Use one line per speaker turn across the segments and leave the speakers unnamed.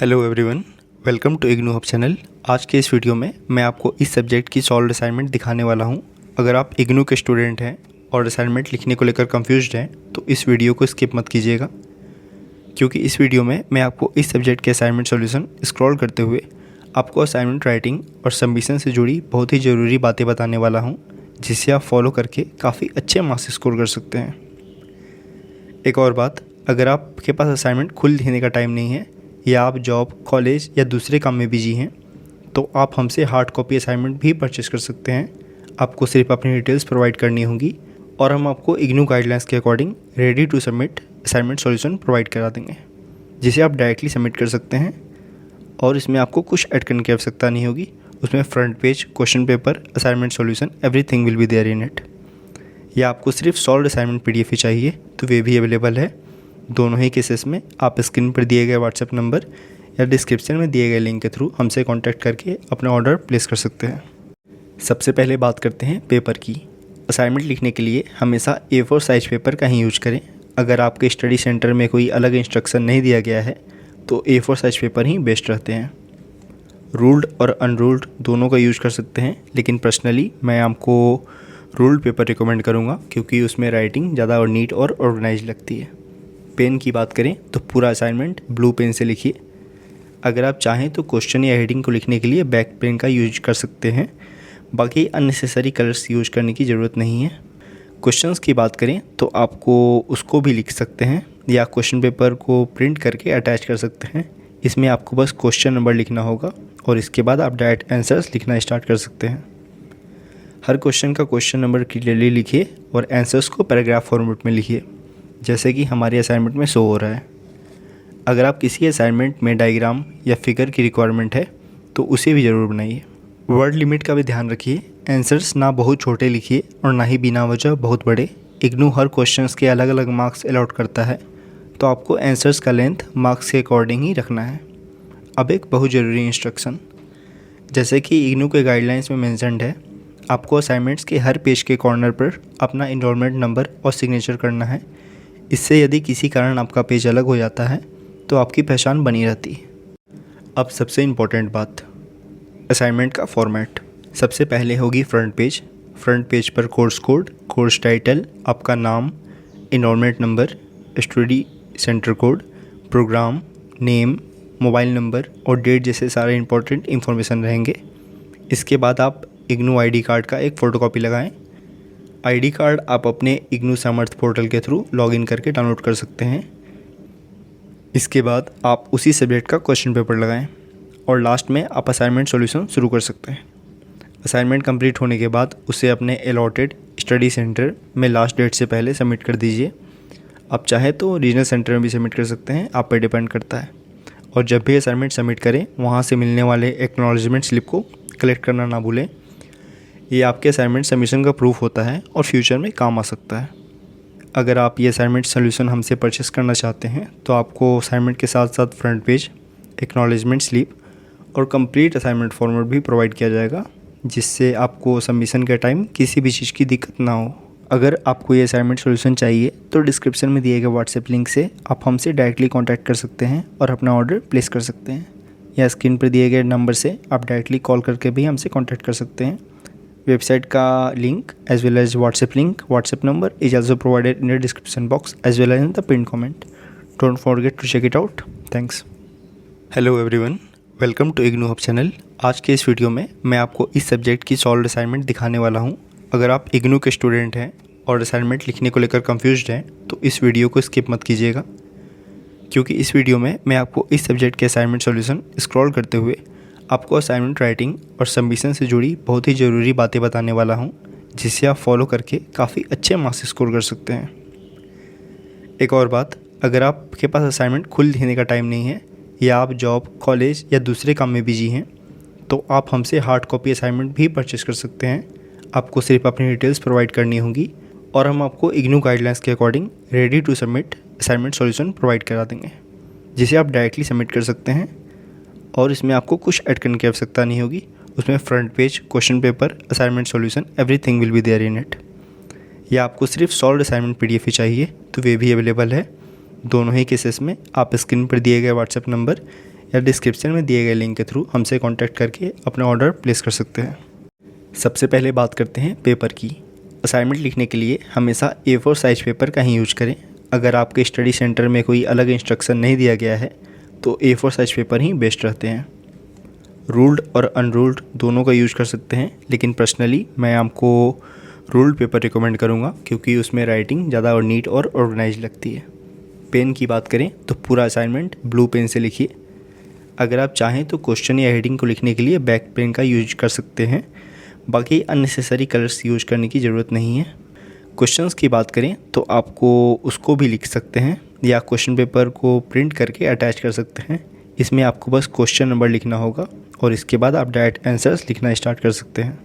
Hello everyone, welcome to IGNOU hub channel. आज के इस वीडियो में मैं आपको इस सब्जेक्ट की सॉल्व असाइनमेंट दिखाने वाला हूं। अगर आप इग्नू के स्टूडेंट हैं और असाइनमेंट लिखने को लेकर कंफ्यूज्ड हैं तो इस वीडियो को स्किप मत कीजिएगा, क्योंकि इस वीडियो में मैं आपको इस सब्जेक्ट के असाइनमेंट सॉल्यूशन स्क्रॉल करते हुए आपको असाइनमेंट राइटिंग और सबमिशन से जुड़ी बहुत ही ज़रूरी बातें बताने वाला हूँ, जिसे आप फॉलो करके काफ़ी अच्छे मार्क्स स्कोर कर सकते हैं। एक और बात, अगर आपके पास असाइनमेंट खुद लिखने का टाइम नहीं है या आप जॉब, कॉलेज या दूसरे काम में बिजी हैं तो आप हमसे हार्ड कॉपी असाइनमेंट भी परचेस कर सकते हैं। आपको सिर्फ अपनी डिटेल्स प्रोवाइड करनी होगी और हम आपको इग्नू गाइडलाइंस के according ready to submit assignment solution provide करा देंगे, जिसे आप डायरेक्टली सबमिट कर सकते हैं और इसमें आपको कुछ ऐड करने की आवश्यकता नहीं होगी। उसमें front page, question paper, assignment solution, everything will be there in it. या आपको सिर्फ सॉल्व असाइनमेंट PDF ही चाहिए तो वे भी अवेलेबल है। दोनों ही केसेस में आप स्क्रीन पर दिए गए व्हाट्सएप नंबर या डिस्क्रिप्शन में दिए गए लिंक के थ्रू हमसे कांटेक्ट करके अपना ऑर्डर प्लेस कर सकते हैं। सबसे पहले बात करते हैं पेपर की। असाइनमेंट लिखने के लिए हमेशा A4 साइज पेपर का ही यूज करें। अगर आपके स्टडी सेंटर में कोई अलग इंस्ट्रक्शन नहीं दिया गया है तो A4 साइज पेपर ही बेस्ट रहते हैं। रूल्ड और अनरूल्ड दोनों का यूज कर सकते हैं, लेकिन पर्सनली मैं आपको रूल्ड पेपर रिकमेंड करूँगा क्योंकि उसमें राइटिंग ज़्यादा और नीट और ऑर्गेनाइज लगती है। पेन की बात करें तो पूरा असाइनमेंट ब्लू पेन से लिखिए। अगर आप चाहें तो क्वेश्चन या हेडिंग को लिखने के लिए ब्लैक पेन का यूज कर सकते हैं। बाकी अननेसेसरी कलर्स यूज करने की ज़रूरत नहीं है। क्वेश्चंस की बात करें तो आपको उसको भी लिख सकते हैं या क्वेश्चन पेपर को प्रिंट करके अटैच कर सकते हैं। इसमें आपको बस क्वेश्चन नंबर लिखना होगा और इसके बाद आप डायरेक्ट आंसर्स लिखना स्टार्ट कर सकते हैं। हर क्वेश्चन का क्वेश्चन नंबर क्लियरली लिखिए और आंसर्स को पैराग्राफ फॉर्मेट में लिखिए, जैसे कि हमारे असाइनमेंट में शो हो रहा है। अगर आप किसी असाइनमेंट में डायग्राम या फिगर की रिक्वायरमेंट है तो उसे भी ज़रूर बनाइए। वर्ड लिमिट का भी ध्यान रखिए। आंसर्स ना बहुत छोटे लिखिए और ना ही बिना वजह बहुत बड़े। इग्नू हर क्वेश्चंस के अलग अलग मार्क्स अलॉट करता है, तो आपको आंसर्स का लेंथ मार्क्स के अकॉर्डिंग ही रखना है। अब एक बहुत ज़रूरी इंस्ट्रक्शन, जैसे कि इग्नू के गाइडलाइंस में मेंशन्ड है, आपको असाइनमेंट्स के हर पेज के कॉर्नर पर अपना इनरोलमेंट नंबर और सिग्नेचर करना है। इससे यदि किसी कारण आपका पेज अलग हो जाता है तो आपकी पहचान बनी रहती है। अब सबसे इम्पोर्टेंट बात, असाइनमेंट का फॉर्मेट। सबसे पहले होगी फ्रंट पेज। फ्रंट पेज पर कोर्स कोड, कोर्स टाइटल, आपका नाम, enrolment number, study centre code, programme name, mobile number और डेट जैसे सारे इंपॉर्टेंट इन्फॉर्मेशन रहेंगे। इसके बाद आप इग्नू ID कार्ड का एक फ़ोटोकॉपी लगाएं। ID कार्ड आप अपने इग्नू सामर्थ पोर्टल के थ्रू लॉगिन करके डाउनलोड कर सकते हैं। इसके बाद आप उसी सब्जेक्ट का क्वेश्चन पेपर लगाएं और लास्ट में आप असाइनमेंट सॉल्यूशन शुरू कर सकते हैं। असाइनमेंट कंप्लीट होने के बाद उसे अपने अलॉटेड स्टडी सेंटर में लास्ट डेट से पहले सबमिट कर दीजिए। आप चाहे तो रीजनल सेंटर में भी सबमिट कर सकते हैं, आप पर डिपेंड करता है। और जब भी असाइनमेंट सबमिट करें वहाँ से मिलने वाले एक्नॉलेजमेंट स्लिप को कलेक्ट करना ना भूलें। ये आपके असाइनमेंट सबमिशन का प्रूफ होता है और फ्यूचर में काम आ सकता है। अगर आप ये असाइनमेंट सॉल्यूशन हमसे परचेस करना चाहते हैं तो आपको असाइनमेंट के साथ साथ फ्रंट पेज, एक्नॉलेजमेंट स्लिप और कंप्लीट असाइनमेंट फॉर्मेट भी प्रोवाइड किया जाएगा, जिससे आपको सबमिशन के टाइम किसी भी चीज़ की दिक्कत ना हो। अगर आपको ये असाइनमेंट सॉल्यूशन चाहिए तो डिस्क्रिप्शन में दिए गए व्हाट्सएप लिंक से आप हमसे डायरेक्टली कॉन्टैक्ट कर सकते हैं और अपना ऑर्डर प्लेस कर सकते हैं, या स्क्रीन पर दिए गए नंबर से आप डायरेक्टली कॉल करके भी हमसे कॉन्टैक्ट कर सकते हैं। वेबसाइट का link as well as WhatsApp link, WhatsApp number is also provided in the description box as well as in the pinned comment. Don't forget to check it out. Thanks. Hello everyone, welcome to IGNOU hub channel. आज के इस video में मैं आपको इस subject की solve assignment दिखाने वाला हूँ। अगर आप इग्नू के स्टूडेंट हैं और असाइनमेंट लिखने को लेकर कंफ्यूज्ड हैं तो इस वीडियो को स्किप मत कीजिएगा, क्योंकि इस वीडियो में मैं आपको इस सब्जेक्ट के असाइनमेंट सॉल्यूशन स्क्रॉल करते हुए आपको असाइनमेंट राइटिंग और सबमिशन से जुड़ी बहुत ही ज़रूरी बातें बताने वाला हूं, जिसे आप फॉलो करके काफ़ी अच्छे मार्क्स स्कोर कर सकते हैं। एक और बात, अगर आपके पास असाइनमेंट खुद लिखने का टाइम नहीं है या आप जॉब, कॉलेज या दूसरे काम में बिजी हैं तो आप हमसे हार्ड कॉपी असाइनमेंट भी परचेस कर सकते हैं। आपको सिर्फ अपनी डिटेल्स प्रोवाइड करनी होगी और हम आपको इग्नू गाइडलाइंस के according ready to submit assignment solution provide करा देंगे, जिसे आप डायरेक्टली सबमिट कर सकते हैं और इसमें आपको कुछ ऐड करने की आवश्यकता नहीं होगी। उसमें front page, question paper, assignment solution, everything will be there in it. या आपको सिर्फ सॉल्व असाइनमेंट PDF ही चाहिए तो वे भी अवेलेबल है। दोनों ही केसेस में आप स्क्रीन पर दिए गए व्हाट्सएप नंबर या डिस्क्रिप्शन में दिए गए लिंक के थ्रू हमसे कांटेक्ट करके अपना ऑर्डर प्लेस कर सकते हैं। सबसे पहले बात करते हैं पेपर की। असाइनमेंट लिखने के लिए हमेशा A4 साइज़ पेपर का ही यूज करें। अगर आपके स्टडी सेंटर में कोई अलग इंस्ट्रक्शन नहीं दिया गया है तो A4 साइज़ पेपर ही बेस्ट रहते हैं। रूल्ड और अनरूल्ड दोनों का यूज़ कर सकते हैं, लेकिन पर्सनली मैं आपको रूल्ड पेपर रिकमेंड करूँगा क्योंकि उसमें राइटिंग ज़्यादा और नीट और ऑर्गेनाइज लगती है। पेन की बात करें तो पूरा असाइनमेंट ब्लू पेन से लिखिए। अगर आप चाहें तो क्वेश्चन या हेडिंग को लिखने के लिए ब्लैक पेन का यूज कर सकते हैं। बाकी अननेसेसरी कलर्स यूज करने की ज़रूरत नहीं है। क्वेश्चंस की बात करें तो आपको उसको भी लिख सकते हैं या क्वेश्चन पेपर को प्रिंट करके अटैच कर सकते हैं। इसमें आपको बस क्वेश्चन नंबर लिखना होगा और इसके बाद आप डायरेक्ट आंसर्स लिखना स्टार्ट कर सकते हैं।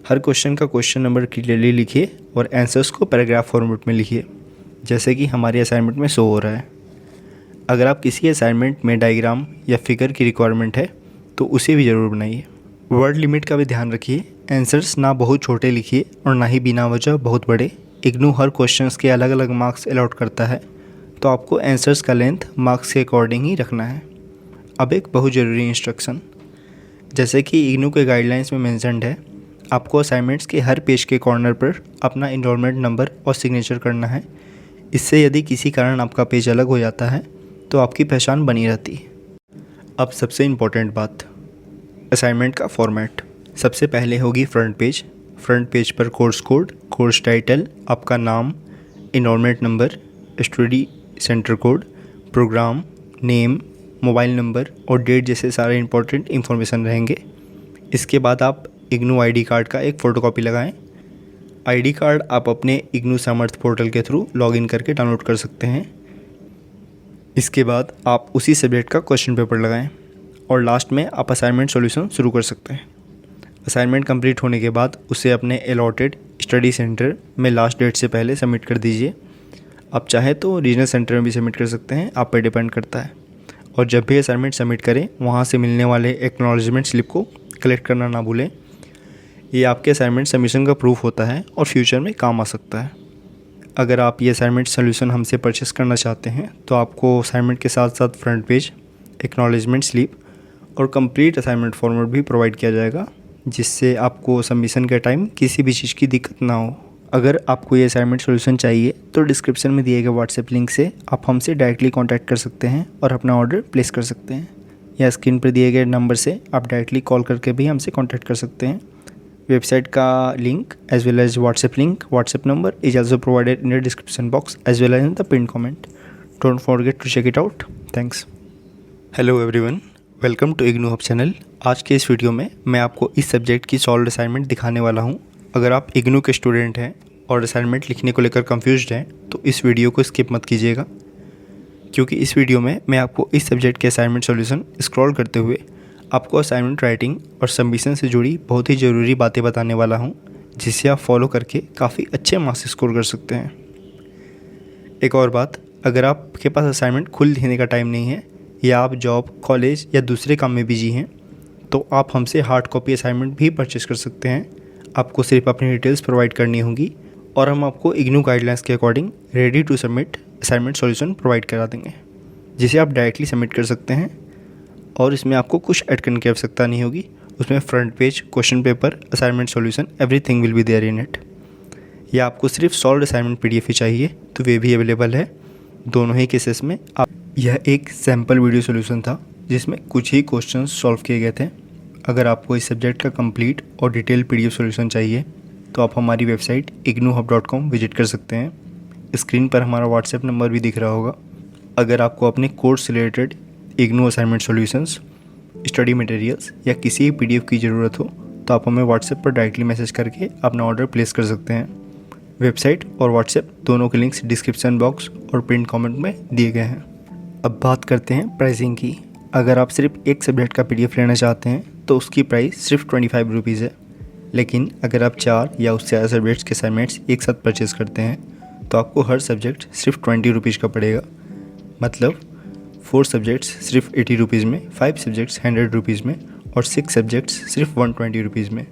हर क्वेश्चन का क्वेश्चन नंबर क्लियरली लिखिए और आंसर्स को पैराग्राफ फॉर्मेट में लिखिए, जैसे कि हमारे असाइनमेंट में शो हो रहा है। अगर आप किसी असाइनमेंट में डायग्राम या फिगर की रिक्वायरमेंट है तो उसे भी ज़रूर बनाइए। वर्ड लिमिट का भी ध्यान रखिए। आंसर्स ना बहुत छोटे लिखिए और ना ही बिना वजह बहुत बड़े। इग्नू हर क्वेश्चंस के अलग अलग मार्क्स अलॉट करता है, तो आपको आंसर्स का लेंथ मार्क्स के अकॉर्डिंग ही रखना है। अब एक बहुत ज़रूरी इंस्ट्रक्शन, जैसे कि इग्नू के गाइडलाइंस में मेंशन्ड है, आपको असाइनमेंट्स के हर पेज के कॉर्नर पर अपना इनरोलमेंट नंबर और सिग्नेचर करना है। इससे यदि किसी कारण आपका पेज अलग हो जाता है तो आपकी पहचान बनी रहती है। अब सबसे इम्पोर्टेंट बात, असाइनमेंट का फॉर्मेट। सबसे पहले होगी फ्रंट पेज। फ्रंट पेज पर कोर्स कोड, कोर्स टाइटल, आपका नाम, enrolment number, study centre code, programme name, mobile number और डेट जैसे सारे इंपॉर्टेंट इन्फॉर्मेशन रहेंगे। इसके बाद आप इग्नू आईडी कार्ड का एक फ़ोटोकॉपी लगाएं। आईडी कार्ड आप अपने इग्नू सामर्थ पोर्टल के थ्रू लॉगिन करके डाउनलोड कर सकते हैं। इसके बाद आप उसी सब्जेक्ट का क्वेश्चन पेपर लगाएं और लास्ट में आप असाइनमेंट सॉल्यूशन शुरू कर सकते हैं। असाइनमेंट कंप्लीट होने के बाद उसे अपने अलॉटेड स्टडी सेंटर में लास्ट डेट से पहले सबमिट कर दीजिए। आप चाहे तो रीजनल सेंटर में भी सबमिट कर सकते हैं, आप पे डिपेंड करता है। और जब भी असाइनमेंट सबमिट करें वहाँ से मिलने वाले एक्नॉलेजमेंट स्लिप को कलेक्ट करना ना भूलें। ये आपके असाइनमेंट सबमिशन का प्रूफ होता है और फ्यूचर में काम आ सकता है। अगर आप ये असाइनमेंट सोल्यूशन हमसे परचेस करना चाहते हैं तो आपको असाइनमेंट के साथ साथ फ्रंट पेज, एक्नॉलेजमेंट स्लिप और कंप्लीट असाइनमेंट फॉर्मेट भी प्रोवाइड किया जाएगा, जिससे आपको सबमिशन के टाइम किसी भी चीज़ की दिक्कत ना हो। अगर आपको ये असाइनमेंट सोल्यूशन चाहिए तो डिस्क्रिप्शन में दिए गए व्हाट्सएप लिंक से आप हमसे डायरेक्टली कांटेक्ट कर सकते हैं और अपना ऑर्डर प्लेस कर सकते हैं, या स्क्रीन पर दिए गए नंबर से आप डायरेक्टली कॉल करके भी हमसे कॉन्टैक्ट कर सकते हैं। वेबसाइट का link as well as WhatsApp link, WhatsApp number is also provided in the description box as well as in the pinned comment. Don't forget to check it out. Thanks. Hello everyone, welcome to IGNOU hub channel. आज के इस video में मैं आपको इस subject की solved assignment दिखाने वाला हूं। अगर आप इग्नू के स्टूडेंट हैं और असाइनमेंट लिखने को लेकर कंफ्यूज्ड हैं तो इस वीडियो को स्किप मत कीजिएगा, क्योंकि इस वीडियो में मैं आपको इस सब्जेक्ट के असाइनमेंट सॉल्यूशन स्क्रॉल करते हुए आपको असाइनमेंट राइटिंग और सबमिशन से जुड़ी बहुत ही ज़रूरी बातें बताने वाला हूं, जिसे आप फॉलो करके काफ़ी अच्छे मार्क्स स्कोर कर सकते हैं। एक और बात, अगर आपके पास असाइनमेंट खुद लिखने का टाइम नहीं है या आप जॉब, कॉलेज या दूसरे काम में बिजी हैं तो आप हमसे हार्ड कॉपी असाइनमेंट भी परचेस कर सकते हैं। आपको सिर्फ अपनी डिटेल्स प्रोवाइड करनी होगी और हम आपको इग्नू गाइडलाइंस के according ready to submit assignment solution provide करा देंगे, जिसे आप डायरेक्टली सबमिट कर सकते हैं। और इसमें आपको कुछ ऐड करने की आवश्यकता नहीं होगी। उसमें front page, question paper, assignment solution, everything will be there in it. या आपको सिर्फ सॉल्व्ड असाइनमेंट PDF ही चाहिए तो वे भी अवेलेबल है। दोनों ही केसेस में यह एक सैम्पल वीडियो सॉल्यूशन था जिसमें कुछ ही क्वेश्चंस सॉल्व किए गए थे। अगर आपको इस सब्जेक्ट का कंप्लीट और डिटेल PDF सॉल्यूशन चाहिए तो आप हमारी वेबसाइट ignuhub.com विजिट कर सकते हैं। स्क्रीन पर हमारा व्हाट्सएप नंबर भी दिख रहा होगा। अगर आपको अपने कोर्स से related IGNOU assignment solutions, study materials या किसी PDF की ज़रूरत हो तो आप हमें व्हाट्सएप पर डायरेक्टली मैसेज करके अपना ऑर्डर प्लेस कर सकते हैं। वेबसाइट और व्हाट्सएप दोनों के लिंक्स डिस्क्रिप्शन बॉक्स और पिन कमेंट में दिए गए हैं। अब बात करते हैं प्राइसिंग की। अगर आप सिर्फ एक सब्जेक्ट का PDF लेना चाहते हैं तो उसकी प्राइस सिर्फ 25 रुपीज़ है, लेकिन अगर आप 4 या उससे ज़्यादा सब्जेक्ट्स के असाइनमेंट्स एक साथ परचेज़ करते हैं तो आपको हर सब्जेक्ट सिर्फ 20 रुपीज़ का पड़ेगा। मतलब 4 सब्जेक्ट्स सिर्फ 80 रुपीज़ में, 5 सब्जेक्ट्स 100 रुपीज़ में और 6 सब्जेक्ट्स सिर्फ 120 रुपीज़ में।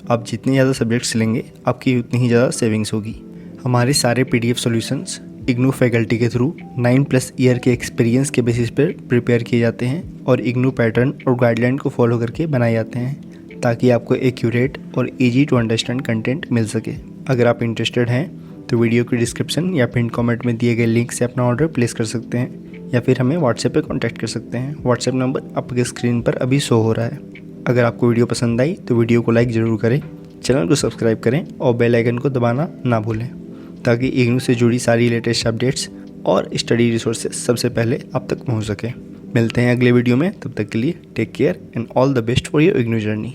आप जितनी ज़्यादा सब्जेक्ट्स लेंगे आपकी उतनी ही ज़्यादा सेविंग्स होगी। हमारे सारे PDF सॉल्यूशंस इग्नू फैकल्टी के थ्रू 9+ ईयर के एक्सपीरियंस के बेसिस पर प्रिपेयर किए जाते हैं और इग्नू पैटर्न और गाइडलाइन को फॉलो करके बनाए जाते हैं ताकि आपको एक्यूरेट और इजी टू अंडरस्टैंड कंटेंट मिल सके। अगर आप इंटरेस्टेड हैं तो वीडियो की डिस्क्रिप्शन या पिन कमेंट में दिए गए लिंक से अपना ऑर्डर प्लेस कर सकते हैं या फिर हमें व्हाट्सएप पे कांटेक्ट कर सकते हैं। व्हाट्सएप नंबर आपके स्क्रीन पर अभी शो हो रहा है। अगर आपको वीडियो पसंद आई तो वीडियो को लाइक ज़रूर करें, चैनल को सब्सक्राइब करें और बेल आइकन को दबाना ना भूलें ताकि इग्नू से जुड़ी सारी लेटेस्ट अपडेट्स और स्टडी रिसोर्सेज सबसे पहले आप तक पहुंच सके। मिलते हैं अगले वीडियो में, तब तक के लिए take care and all the best for your IGNOU journey.